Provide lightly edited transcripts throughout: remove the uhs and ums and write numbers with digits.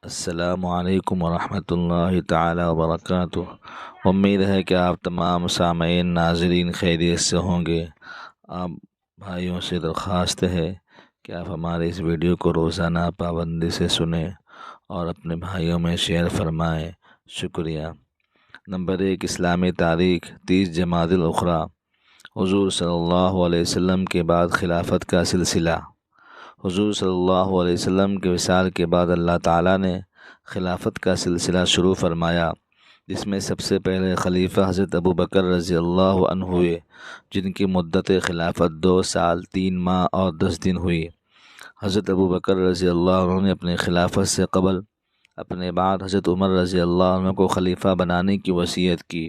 السلام علیکم ورحمۃ اللہ تعالی وبرکاتہ۔ امید ہے کہ آپ تمام سامعین ناظرین خیریت سے ہوں گے۔ آپ بھائیوں سے درخواست ہے کہ آپ ہمارے اس ویڈیو کو روزانہ پابندی سے سنیں اور اپنے بھائیوں میں شیئر فرمائیں۔ شکریہ۔ نمبر 1، اسلامی تاریخ 30 جمادی الاخری۔ حضور صلی اللہ علیہ وسلم کے بعد خلافت کا سلسلہ۔ حضور صلی اللہ علیہ وسلم کے وصال کے بعد اللہ تعالیٰ نے خلافت کا سلسلہ شروع فرمایا، جس میں سب سے پہلے خلیفہ حضرت ابو بکر رضی اللہ عنہ ہوئے، جن کی مدت خلافت 2 سال 3 ماہ اور 10 دن ہوئی۔ حضرت ابو بکر رضی اللہ عنہ نے اپنے خلافت سے قبل اپنے بعد حضرت عمر رضی اللہ عنہ کو خلیفہ بنانے کی وصیت کی۔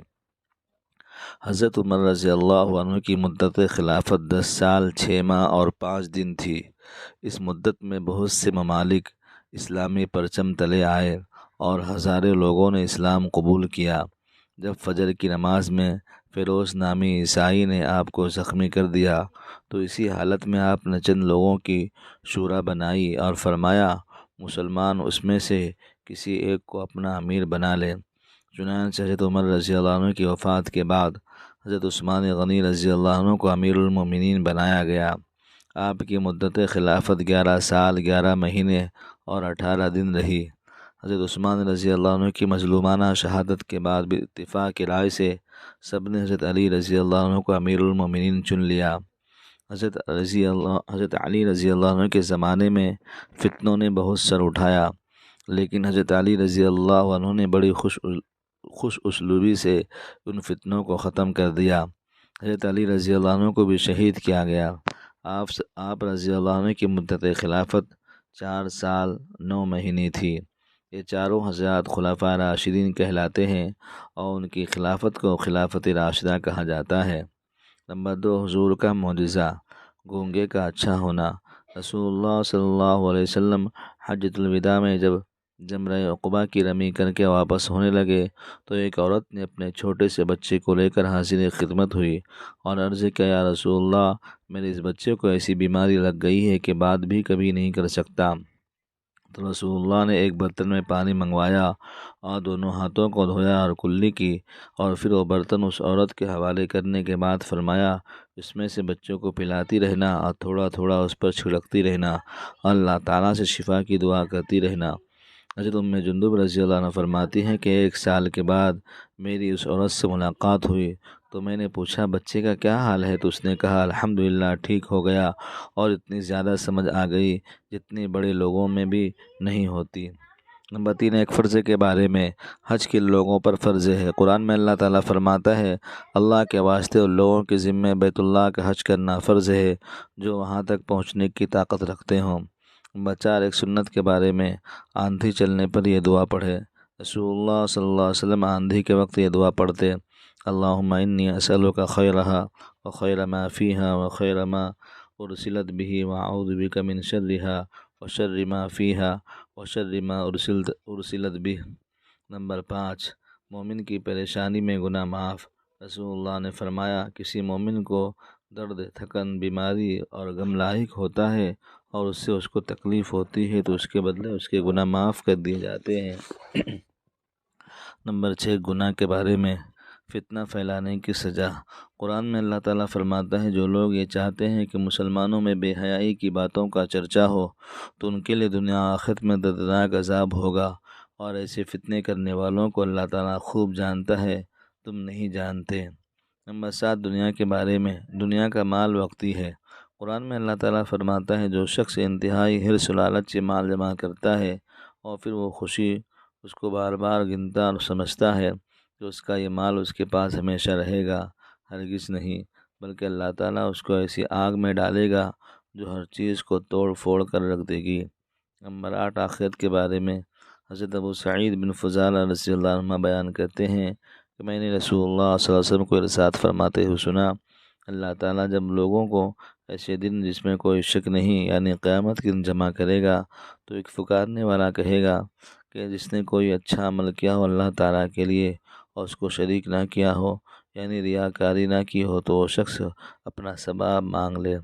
حضرت عمر رضی اللہ عنہ کی مدت خلافت 10 سال 6 ماہ اور 5 دن تھی۔ اس مدت میں بہت سے ممالک اسلامی پرچم تلے آئے اور ہزاروں لوگوں نے اسلام قبول کیا۔ جب فجر کی نماز میں فیروز نامی عیسائی نے آپ کو زخمی کر دیا تو اسی حالت میں آپ نے چند لوگوں کی شورا بنائی اور فرمایا، مسلمان اس میں سے کسی ایک کو اپنا امیر بنا لے۔ چنانچہ حضرت عمر رضی اللہ عنہ کی وفات کے بعد حضرت عثمان غنی رضی اللہ عنہ کو امیر المومنین بنایا گیا۔ آپ کی مدت خلافت 11 سال 11 مہینے اور 18 دن رہی۔ حضرت عثمان رضی اللہ عنہ کی مظلومانہ شہادت کے بعد بھی اتفاق کی رائے سے سب نے حضرت علی رضی اللہ عنہ کو امیر المومنین چن لیا۔ حضرت علی رضی اللہ عنہ کے زمانے میں فتنوں نے بہت سر اٹھایا، لیکن حضرت علی رضی اللہ عنہ نے بڑی خوش اسلوبی سے ان فتنوں کو ختم کر دیا۔ حضرت علی رضی اللہ عنہ کو بھی شہید کیا گیا۔ آپ رضی اللہ عنہ کی مدت خلافت 4 سال 9 مہینے تھی۔ یہ چاروں حضرات خلفائے راشدین کہلاتے ہیں اور ان کی خلافت کو خلافت راشدہ کہا جاتا ہے۔ نمبر 2، حضور کا معجزہ، گونگے کا اچھا ہونا۔ رسول اللہ صلی اللہ علیہ وسلم حجۃ الوداع میں جب جمرہ عقبہ کی رمی کر کے واپس ہونے لگے تو ایک عورت نے اپنے چھوٹے سے بچے کو لے کر حاضر خدمت ہوئی اور عرض کیا، یا رسول اللہ، میرے اس بچے کو ایسی بیماری لگ گئی ہے کہ بات بھی کبھی نہیں کر سکتا۔ تو رسول اللہ نے ایک برتن میں پانی منگوایا اور دونوں ہاتھوں کو دھویا اور کلی کی، اور پھر وہ برتن اس عورت کے حوالے کرنے کے بعد فرمایا، اس میں سے بچوں کو پلاتی رہنا اور تھوڑا تھوڑا اس پر چھڑکتی رہنا اور اللہ تعالیٰ سے شفا کی دعا کرتی رہنا۔ حضرت ام جندب رضی اللہ عنہ فرماتی ہیں کہ 1 سال کے بعد میری اس عورت سے ملاقات ہوئی تو میں نے پوچھا، بچے کا کیا حال ہے؟ تو اس نے کہا، الحمدللہ ٹھیک ہو گیا اور اتنی زیادہ سمجھ آ گئی جتنی بڑے لوگوں میں بھی نہیں ہوتی۔ نمبر 3، ایک فرض کے بارے میں۔ حج کن لوگوں پر فرض ہے؟ قرآن میں اللہ تعالیٰ فرماتا ہے، اللہ کے واسطے ان لوگوں کے ذمے بیت اللہ کا حج کرنا فرض ہے جو وہاں تک پہنچنے کی طاقت رکھتے ہوں۔ نمبر 4، ایک سنت کے بارے میں۔ آندھی چلنے پر یہ دعا پڑھے۔ رسول اللہ صلی اللہ علیہ وسلم آندھی کے وقت یہ دعا پڑھتے، اللہم انی اسألک خیرہا وخیر ما فیہا وخیر ما ارسلت بہ واعوذ بک من شرہا وشر ما فیہا وشر ما ارسلت بہ۔ نمبر 5، مومن کی پریشانی میں گناہ معاف۔ رسول اللہ نے فرمایا، کسی مومن کو درد، تھکن، بیماری اور غم لاحق ہوتا ہے اور اس سے اس کو تکلیف ہوتی ہے تو اس کے بدلے اس کے گناہ معاف کر دیے جاتے ہیں۔ نمبر 6، گناہ کے بارے میں۔ فتنہ پھیلانے کی سزا۔ قرآن میں اللہ تعالیٰ فرماتا ہے، جو لوگ یہ چاہتے ہیں کہ مسلمانوں میں بے حیائی کی باتوں کا چرچا ہو تو ان کے لیے دنیا آخرت میں دردناک عذاب ہوگا، اور ایسے فتنے کرنے والوں کو اللہ تعالیٰ خوب جانتا ہے، تم نہیں جانتے۔ نمبر 7، دنیا کے بارے میں۔ دنیا کا مال وقتی ہے۔ قرآن میں اللہ تعالیٰ فرماتا ہے، جو شخص انتہائی حرص و لالچ سے مال جمع کرتا ہے اور پھر وہ خوشی اس کو بار بار گنتا اور سمجھتا ہے کہ اس کا یہ مال اس کے پاس ہمیشہ رہے گا، ہرگز نہیں، بلکہ اللہ تعالیٰ اس کو ایسی آگ میں ڈالے گا جو ہر چیز کو توڑ پھوڑ کر رکھ دے گی۔ نمبر 8، آخرت کے بارے میں۔ حضرت ابو سعید بن فضالہ رضی اللہ عنہ بیان کرتے ہیں کہ میں نے رسول اللہ صلی اللہ علیہ وسلم کو ارشاد فرماتے ہوئے سنا، اللہ تعالیٰ جب لوگوں کو ایسے دن جس میں کوئی شک نہیں یعنی قیامت کے دن جمع کرے گا تو ایک پکارنے والا کہے گا کہ جس نے کوئی اچھا عمل کیا ہو اللہ تعالیٰ کے لیے اور اس کو شریک نہ کیا ہو یعنی ریاکاری نہ کی ہو تو وہ شخص اپنا ثواب مانگ لے۔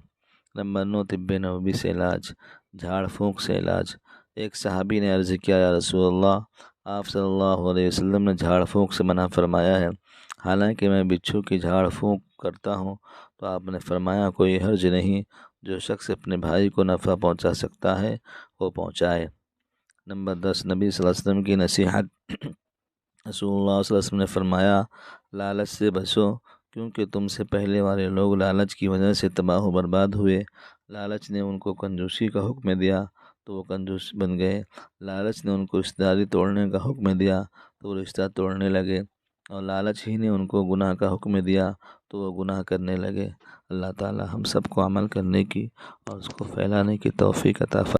نمبر 9، طب نبوی سے علاج، جھاڑ پھونک سے علاج۔ ایک صحابی نے عرض کیا، یا رسول اللہ، آپ صلی اللہ علیہ وسلم نے جھاڑ پھونک سے منع فرمایا ہے، حالانکہ میں بچھو کی جھاڑ پھونک کرتا ہوں، تو آپ نے فرمایا کوئی حرج نہیں، جو شخص اپنے بھائی کو نفع پہنچا سکتا ہے وہ پہنچائے۔ نمبر 10، نبی صلی اللہ علیہ وسلم کی نصیحت۔ رسول اللہ صلی اللہ علیہ وسلم نے فرمایا، لالچ سے بچو، کیونکہ تم سے پہلے والے لوگ لالچ کی وجہ سے تباہ و برباد ہوئے۔ لالچ نے ان کو کنجوسی کا حکم دیا تو وہ کنجوس بن گئے، لالچ نے ان کو رشتہ داری توڑنے کا حکم دیا تو وہ رشتہ توڑنے لگے، اور لالچ ہی نے ان کو گناہ کا حکم دیا تو وہ گناہ کرنے لگے۔ اللہ تعالی ہم سب کو عمل کرنے کی اور اس کو پھیلانے کی توفیق عطا فرمائے۔